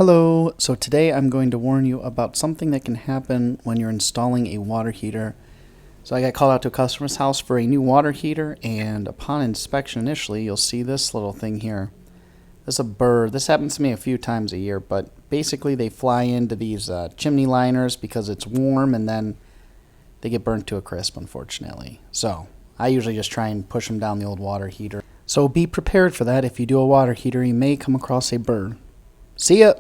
Hello, so today I'm going to warn you about something that can happen when you're installing a water heater. So I got called out to a customer's house for a new water heater, and upon inspection initially you'll see this little thing here. This is a burr. This happens to me a few times a year, but basically they fly into these chimney liners because it's warm, and then they get burnt to a crisp, unfortunately. So I usually just try and push them down the old water heater. So be prepared for that. If you do a water heater, you may come across a burr. See ya!